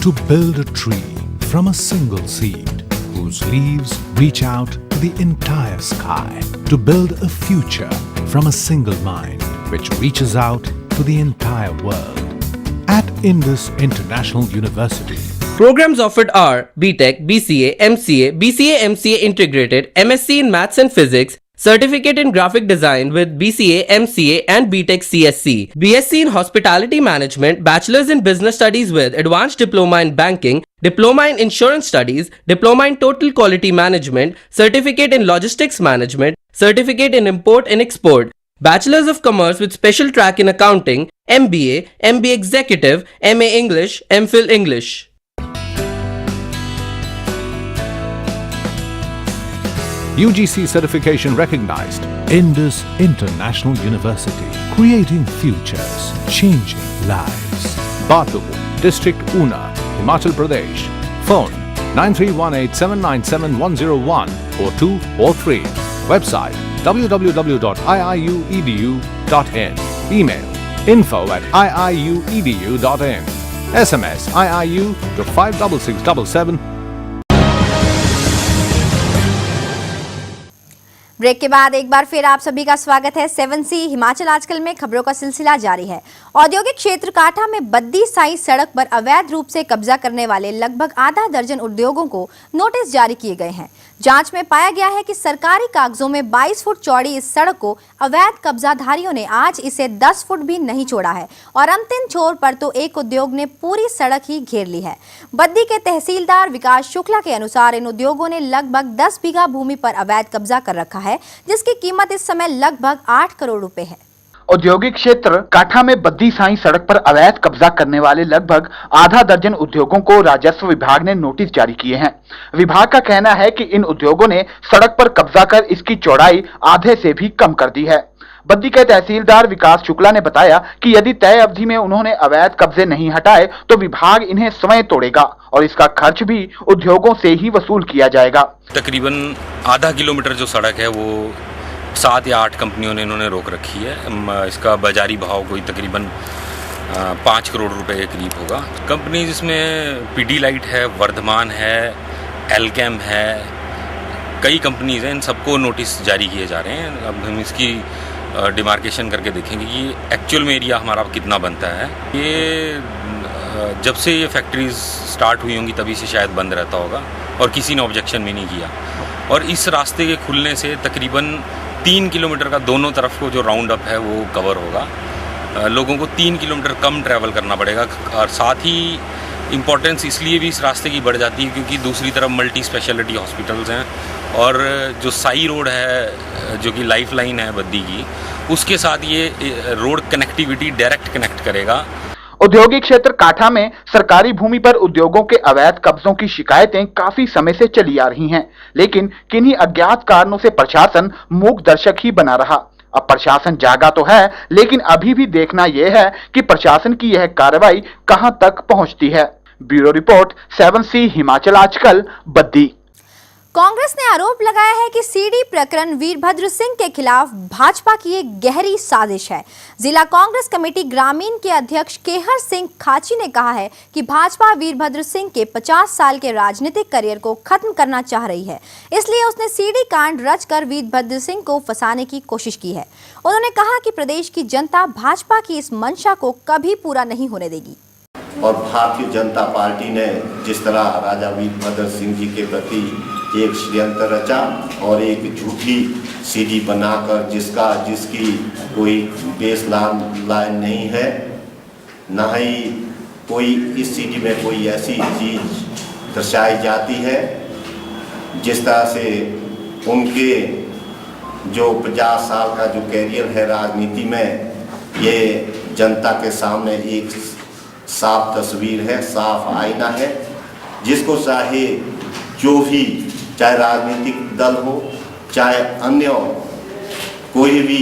to build a tree from a single seed whose leaves reach out to the entire sky, to build a future from a single mind which reaches out to the entire world. At Indus International University, programs offered are BTech, BCA, MCA, BCA MCA Integrated, MSc in Maths and Physics, Certificate in Graphic Design with BCA, MCA and BTech CSC, BSc in Hospitality Management, Bachelor's in Business Studies with Advanced Diploma in Banking, Diploma in Insurance Studies, Diploma in Total Quality Management, Certificate in Logistics Management, Certificate in Import and Export, Bachelor's of Commerce with Special Track in Accounting, MBA, MBA Executive, MA English, MPhil English. UGC certification recognized. Indus International University, creating futures, changing lives. Batu, District Una, Himachal Pradesh. Phone 9318797101 or 2 or 3. Website www.iiuedu.in. Email info@iiuedu.in. SMS IIU to 56677. Break के बाद एक बार फिर आप सभी का स्वागत है 7C Himachal आजकल में। खबरों का सिलसिला जारी है। औद्योगिक क्षेत्र काठा में बद्दी साई सड़क पर अवैध रूप से कब्जा करने वाले लगभग आधा दर्जन उद्योगों को नोटिस जारी किए गए हैं। जांच में पाया गया है कि सरकारी कागजों में 22 फुट चौड़ी इस सड़क को अवैध कब्जाधारियों ने आज इसे 10 फुट भी नहीं छोड़ा है और अंतिम छोर पर तो एक उद्योग ने पूरी सड़क ही घेर ली है। बद्दी के तहसीलदार विकास शुक्ला के अनुसार इन उद्योगों ने लगभग 10 बीघा भूमि पर अवैध कब्जा कर रखा है, जिसकी कीमत इस समय लगभग 8 करोड़ रुपए है। औद्योगिक क्षेत्र काठा में बद्दी साई सड़क पर अवैध कब्जा करने वाले लगभग आधा दर्जन उद्योगों को राजस्व विभाग ने नोटिस जारी किए हैं। विभाग का कहना है कि इन उद्योगों ने सड़क पर कब्जा कर इसकी चौड़ाई आधे से भी कम कर दी है। बद्दी के तहसीलदार विकास शुक्ला ने बताया कि यदि तय अवधि में उन्होंने अवैध कब्जे नहीं हटाए तो विभाग इन्हें स्वयं तोड़ेगा और इसका खर्च भी उद्योगों से ही वसूल किया जाएगा। तकरीबन आधा किलोमीटर जो सड़क है वो 7 या 8 कंपनियों ने इन्होंने रोक रखी है। इसका बाजारी भाव कोई तकरीबन 5 करोड़ रुपए के करीब होगा। कंपनी जिसमें पीडी लाइट है, वर्धमान है, एलकेम है, कई कंपनीज हैं। इन सबको नोटिस जारी किए जा रहे हैं। अब हम इसकी डिमार्केशन करके देखेंगे कि एक्चुअल में एरिया हमारा कितना बनता है। ये जब से ये फैक्ट्रीज स्टार्ट हुई होंगी तभी से शायद बंद रहता होगा और किसी ने ऑब्जेक्शन भी नहीं किया। और इस रास्ते के खुलने से तकरीबन 3 किलोमीटर का दोनों तरफ को जो राउंड अप है वो कवर होगा। लोगों को 3 किलोमीटर कम ट्रैवल करना पड़ेगा और साथ ही इम्पोर्टेंस इसलिए भी इस रास्ते की बढ़ जाती है क्योंकि दूसरी तरफ मल्टी स्पेशलिटी हॉस्पिटल्स हैं और जो साई रोड है जो कि लाइफ लाइन है बद्दी की, उसके साथ ये रोड कनेक्टिविटी डायरेक्ट कनेक्ट करेगा। औद्योगिक क्षेत्र काठा में सरकारी भूमि पर उद्योगों के अवैध कब्जों की शिकायतें काफी समय से चली आ रही हैं, लेकिन किन्हीं अज्ञात कारणों से प्रशासन मूक दर्शक ही बना रहा। अब प्रशासन जागा तो है, लेकिन अभी भी देखना यह है कि प्रशासन की यह कार्रवाई कहां तक पहुंचती है। ब्यूरो रिपोर्ट 7C हिमाचल आजकल, बद्दी। कांग्रेस ने आरोप लगाया है कि सीडी प्रकरण वीरभद्र सिंह के खिलाफ भाजपा की एक गहरी साजिश है। जिला कांग्रेस कमेटी ग्रामीण के अध्यक्ष केहर सिंह खाची ने कहा है कि भाजपा वीरभद्र सिंह के 50 साल के राजनीतिक करियर को खत्म करना चाह रही है, इसलिए उसने सीडी कांड रचकर वीरभद्र सिंह को फंसाने की कोशिश की है। उन्होंने कहा कि प्रदेश की जनता भाजपा की इस मंशा को कभी पूरा नहीं होने देगी। और भारतीय जनता पार्टी ने जिस तरह राजा वीरभद्र सिंह जी के प्रति एक षड्यंत्र रचा और एक झूठी सीडी बनाकर जिसकी कोई बेस लाइन नहीं है, न ही कोई इस सीडी में कोई ऐसी चीज़ दर्शाई जाती है जिस तरह से उनके जो 50 साल का जो कैरियर है राजनीति में, ये जनता के सामने एक साफ तस्वीर है, साफ आईना है, जिसको चाहे जो भी, चाहे राजनीतिक दल हो चाहे अन्य कोई भी,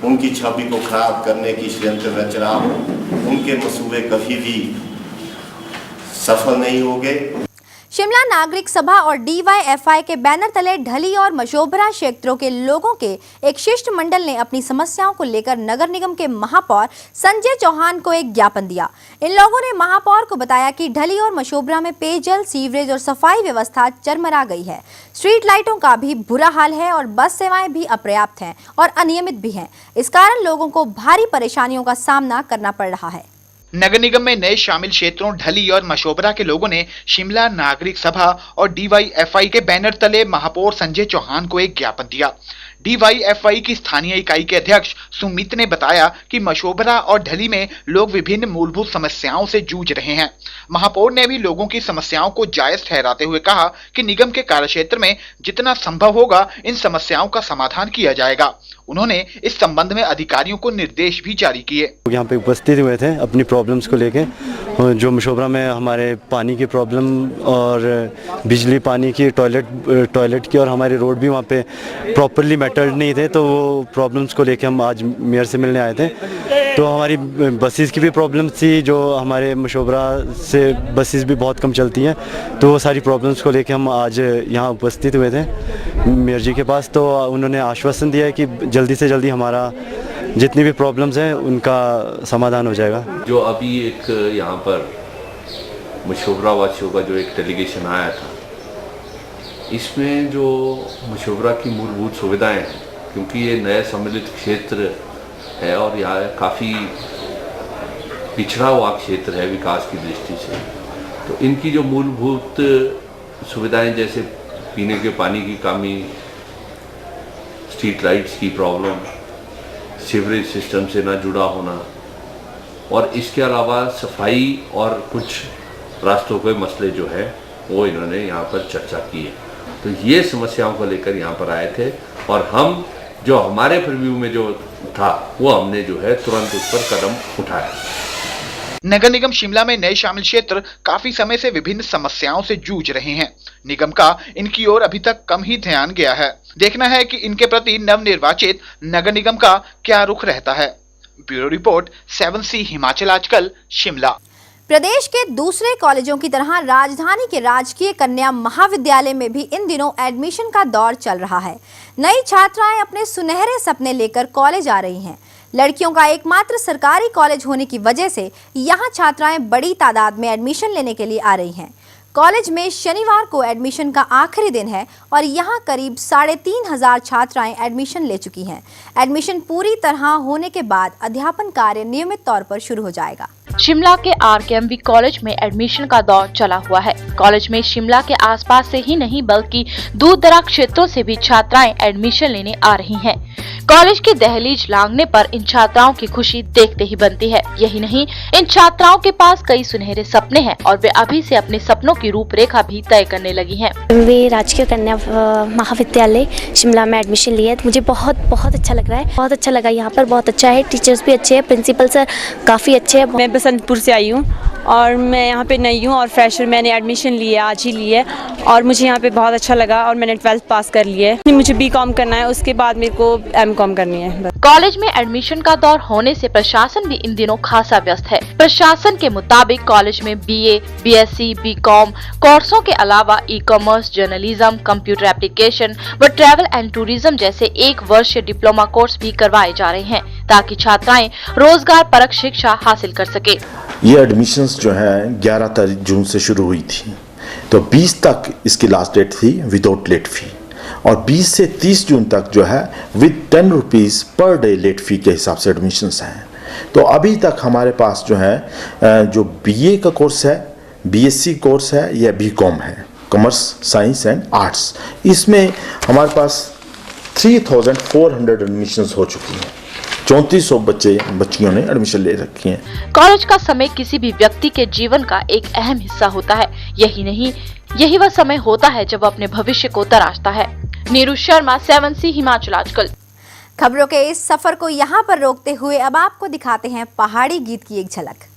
उनकी छवि को खराब करने की षड्यंत्र रच रहा हो, उनके मंसूबे कभी भी सफल नहीं होंगे। शिमला नागरिक सभा और DYFI के बैनर तले ढली और मशोबरा क्षेत्रों के लोगों के एक शिष्टमंडल ने अपनी समस्याओं को लेकर नगर निगम के महापौर संजय चौहान को एक ज्ञापन दिया। इन लोगों ने महापौर को बताया कि ढली और मशोबरा में पेयजल, सीवरेज और सफाई व्यवस्था चरमरा गई है। स्ट्रीट लाइटों का भी बुरा हाल है और बस सेवाएं भी अपर्याप्त हैं और अनियमित भी हैं। इस कारण लोगों को भारी परेशानियों का सामना करना पड़ रहा है। नगर निगम में नए शामिल क्षेत्रों ढली और मशोबरा के लोगों ने शिमला नागरिक सभा और DYFI के बैनर तले महापौर संजय चौहान को एक ज्ञापन दिया। DYFI की स्थानीय इकाई के अध्यक्ष सुमित ने बताया कि मशोबरा और ढली में लोग विभिन्न मूलभूत समस्याओं से जूझ रहे हैं। महापौर ने भी लोगों की समस्याओं को जायज ठहराते हुए कहा कि निगम के कार्यक्षेत्र में जितना संभव होगा इन समस्याओं का समाधान किया जाएगा। उन्होंने इस संबंध में अधिकारियों को निर्देश भी जारी किए। यहाँ पे उपस्थित हुए थे अपनी प्रॉब्लम्स को लेके, जो मशोबरा में हमारे पानी की प्रॉब्लम और बिजली पानी की, टॉयलेट की और हमारे रोड भी वहाँ पे प्रॉपरली मेटर्ड नहीं थे, तो वो प्रॉब्लम्स को लेके हम आज मेयर से मिलने आए थे। तो हमारी बसेस की भी प्रॉब्लम थी, जो हमारे मशोबरा से बसेस भी बहुत कम चलती हैं, तो वो सारी प्रॉब्लम्स को लेके हम आज यहाँ उपस्थित हुए थे मेयर जी के पास। तो उन्होंने आश्वासन दिया है कि जल्दी से जल्दी हमारा जितनी भी प्रॉब्लम्स हैं उनका समाधान हो जाएगा। जो अभी एक यहाँ पर मशोबरा वासियों का जो एक डेलीगेशन आया था, इसमें जो मशोबरा की मूलभूत सुविधाएं हैं, क्योंकि ये नया सम्मिलित क्षेत्र है और यहाँ काफ़ी पिछड़ा हुआ क्षेत्र है विकास की दृष्टि से, तो इनकी जो मूलभूत सुविधाएं जैसे पीने के पानी की कमी, स्ट्रीट लाइट्स की प्रॉब्लम, सीवरेज सिस्टम से ना जुड़ा होना और इसके अलावा सफाई और कुछ रास्तों के मसले जो है वो इन्होंने यहाँ पर चर्चा की है। तो ये समस्याओं को लेकर यहाँ पर आए थे और हम जो हमारे प्रीव्यू में जो था वो हमने जो है तुरंत उस पर कदम उठाया। नगर निगम शिमला में नए शामिल क्षेत्र काफी समय से विभिन्न समस्याओं से जूझ रहे हैं। निगम का इनकी ओर अभी तक कम ही ध्यान गया है। देखना है कि इनके प्रति नवनिर्वाचित नगर निगम का क्या रुख रहता है। ब्यूरो रिपोर्ट 7C हिमाचल आजकल शिमला। प्रदेश के दूसरे कॉलेजों की तरह राजधानी के राजकीय कन्या महाविद्यालय में भी इन दिनों एडमिशन का दौर चल रहा है। नई छात्राएं अपने सुनहरे सपने लेकर कॉलेज आ रही हैं। लड़कियों का एकमात्र सरकारी कॉलेज होने की वजह से यहाँ छात्राएं बड़ी तादाद में एडमिशन लेने के लिए आ रही हैं। कॉलेज में शनिवार को एडमिशन का आखिरी दिन है और यहाँ करीब 3,500 छात्राएं एडमिशन ले चुकी हैं। एडमिशन पूरी तरह होने के बाद अध्यापन कार्य नियमित तौर पर शुरू हो जाएगा। शिमला के RKMV कॉलेज में एडमिशन का दौर चला हुआ है। कॉलेज में शिमला के आसपास से ही नहीं बल्कि दूर दराज क्षेत्रों से भी छात्राएं एडमिशन लेने आ रही हैं। कॉलेज की दहलीज लांघने पर इन छात्राओं की खुशी देखते ही बनती है। यही नहीं, इन छात्राओं के पास कई सुनहरे सपने हैं और वे अभी से अपने सपनों की रूपरेखा भी तय करने लगी हैं। वे राजकीय कन्या महाविद्यालय शिमला में एडमिशन लिया है। मुझे बहुत अच्छा लग रहा है। बहुत अच्छा लगा, यहाँ पर बहुत अच्छा है, टीचर्स भी अच्छे हैं, प्रिंसिपल सर काफ़ी अच्छे हैं। मैं बसंतपुर से आई हूँ और मैं यहाँ पे नई हूँ और फ्रेशर मैंने एडमिशन लिया आज ही लिया है और मुझे यहाँ पे बहुत अच्छा लगा और मैंने 12th पास कर लिया है। मुझे BCom करना है, उसके बाद मेरे को MCom करनी है। कॉलेज में एडमिशन का दौर होने से प्रशासन भी इन दिनों खासा व्यस्त है। प्रशासन के मुताबिक कॉलेज में BA, BSc, BCom कोर्सों के अलावा ई-कॉमर्स, जर्नलिज्म, कंप्यूटर एप्लीकेशन व ट्रैवल एंड टूरिज्म जैसे 1 वर्षीय डिप्लोमा कोर्स भी करवाए जा रहे हैं ताकि छात्राएं रोजगार परक शिक्षा हासिल कर सके। ये एडमिशन्स जो है 11 जून से शुरू हुई थी, तो 20 तक इसकी लास्ट डेट थी विदाउट लेट फी और 20 से 30 जून तक जो है with 10 rupees per day late fee के हिसाब से एडमिशन्स हैं। तो अभी तक हमारे पास जो है जो BA का कोर्स है, BSc कोर्स है या BCom है, कॉमर्स, साइंस एंड आर्ट्स, इसमें हमारे पास 3,400 एडमिशन्स हो चुकी हैं। 3400 बच्चियों ने एडमिशन ले रखी हैं। कॉलेज का समय किसी भी व्यक्ति के जीवन का एक अहम हिस्सा होता है। यही नहीं, यही वह समय होता है जब अपने भविष्य को तराशता है। नीरू शर्मा, 7C हिमाचल आजकल। खबरों के इस सफर को यहाँ पर रोकते हुए अब आपको दिखाते हैं पहाड़ी गीत की एक झलक।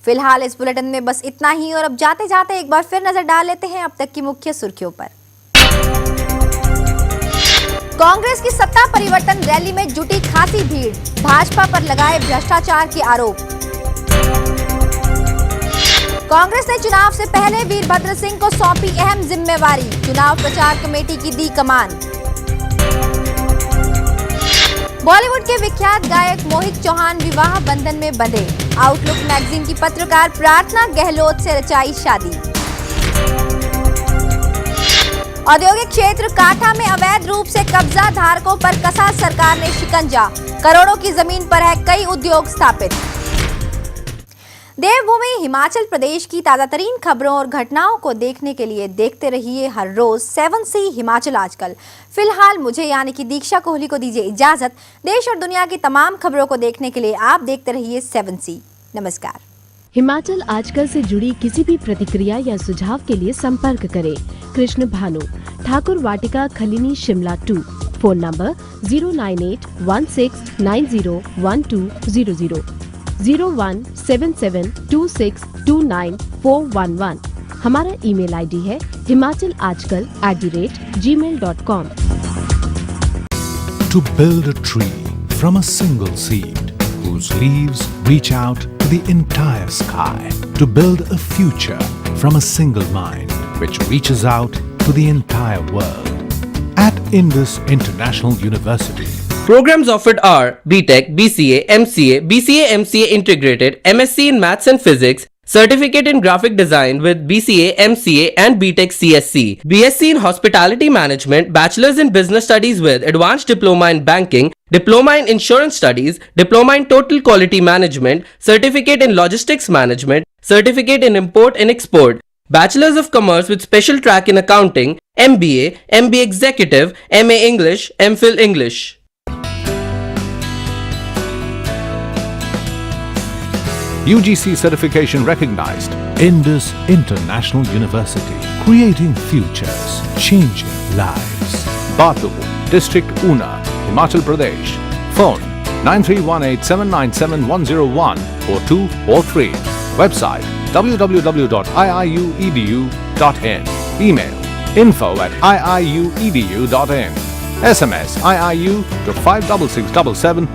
फिलहाल इस बुलेटिन में बस इतना ही और अब जाते जाते एक बार फिर नजर डाल लेते हैं अब तक की मुख्य सुर्खियों पर। कांग्रेस की सत्ता परिवर्तन रैली में जुटी खासी भीड़, भाजपा पर लगाए भ्रष्टाचार के आरोप। कांग्रेस ने चुनाव से पहले वीरभद्र सिंह को सौंपी अहम जिम्मेवारी, चुनाव प्रचार कमेटी की दी कमान। बॉलीवुड के विख्यात गायक मोहित चौहान विवाह बंधन में बंधे, आउटलुक मैगजीन की पत्रकार प्रार्थना गहलोत से रचाई शादी। औद्योगिक क्षेत्र काठा में अवैध रूप से कब्जा धारकों पर कसा सरकार ने शिकंजा, करोड़ों की जमीन पर है कई उद्योग स्थापित। देवभूमि हिमाचल प्रदेश की ताजा तरीन खबरों और घटनाओं को देखने के लिए देखते रहिए हर रोज 7C हिमाचल आजकल। फिलहाल मुझे यानी कि दीक्षा कोहली को दीजिए इजाजत। देश और दुनिया की तमाम खबरों को देखने के लिए आप देखते रहिए 7C। नमस्कार। हिमाचल आजकल से जुड़ी किसी भी प्रतिक्रिया या सुझाव के लिए संपर्क करें कृष्ण भानु, ठाकुर वाटिका खलीनी शिमला 2, फोन नंबर 09816901200, 017726294111। हमारा ईमेल आईडी है himachalajkal@gmail.com। To build a tree from a single seed whose leaves reach out to the entire sky. To build a future from a single mind which reaches out to the entire world. At Indus International University. Programs offered are BTech, BCA, MCA, BCA MCA Integrated, MSc in Maths and Physics, Certificate in Graphic Design with BCA, MCA and BTech CSC, BSc in Hospitality Management, Bachelor's in Business Studies with Advanced Diploma in Banking, Diploma in Insurance Studies, Diploma in Total Quality Management, Certificate in Logistics Management, Certificate in Import and Export, Bachelor's of Commerce with Special Track in Accounting, MBA, MBA Executive, MA English, MPhil English. UGC certification recognized. Indus International University. Creating futures. Changing lives. Batu, District Una, Himachal Pradesh. Phone 9318797101 or 2 or 3. Website www.iiuedu.in. Email info@iiuedu.in. SMS IIU to 56677